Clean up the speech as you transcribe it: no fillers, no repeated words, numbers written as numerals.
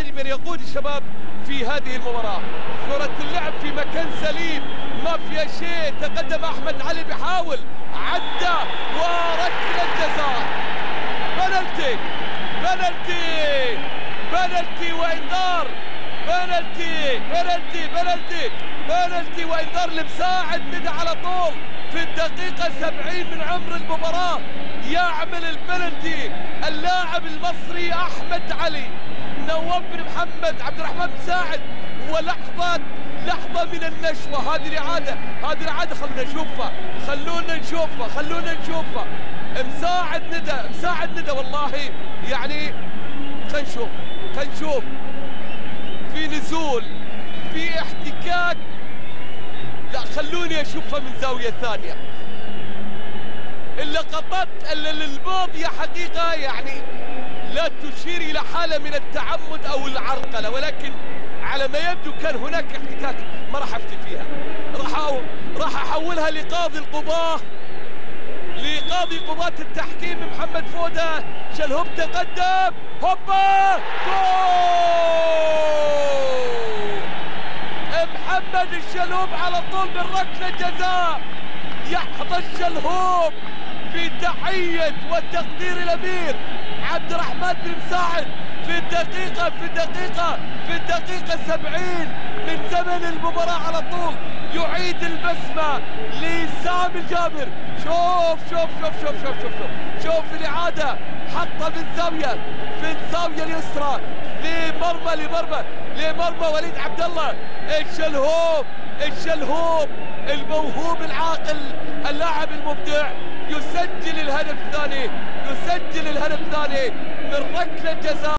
من يقود الشباب في هذه المباراة. كرة اللعب في مكان سليم ما فيها شيء. تقدم أحمد علي بيحاول، عدى وركلة جزاء. بنالتي بنالتي بنالتي وإنذار. بنالتي بنالتي بنالتي بنالتي وإنذار لمساعد ندى على طول في الدقيقة 70 من عمر المباراة. يعمل البنالتي اللاعب المصري أحمد علي. نواف بن محمد عبد الرحمن مساعد، ولحظة من النشوة. هذه الإعادة خلونا نشوفها. مساعد ندى والله يعني. خلينا نشوف في نزول، في احتكاك. لا خلوني اشوفها من زاوية ثانية. اللقطات الماضية حقيقة يعني لا تشير الى حالة من التعمد او العرقلة، ولكن على ما يبدو كان هناك احتكاك. ما راح افتي فيها، راح احولها لقاضي القضاة، لقاضي قضاة التحكيم محمد فودة. شلهوب تقدم، هوبا جول! محمد الشلهوب على طول بالركلة جزاء. يحظى الشلهوب بتحية وتقدير الأمير عبد الرحمن بن مساعد في الدقيقة 70 من زمن المباراة. على طول يعيد البسمة لسامي الجابر. شوف الإعادة، حطها في الزاوية اليسرى لمرمى وليد عبد الله. الشلهوب الموهوب العاقل، اللاعب المبدع، يسجل الهدف الثاني من ركلة جزاء.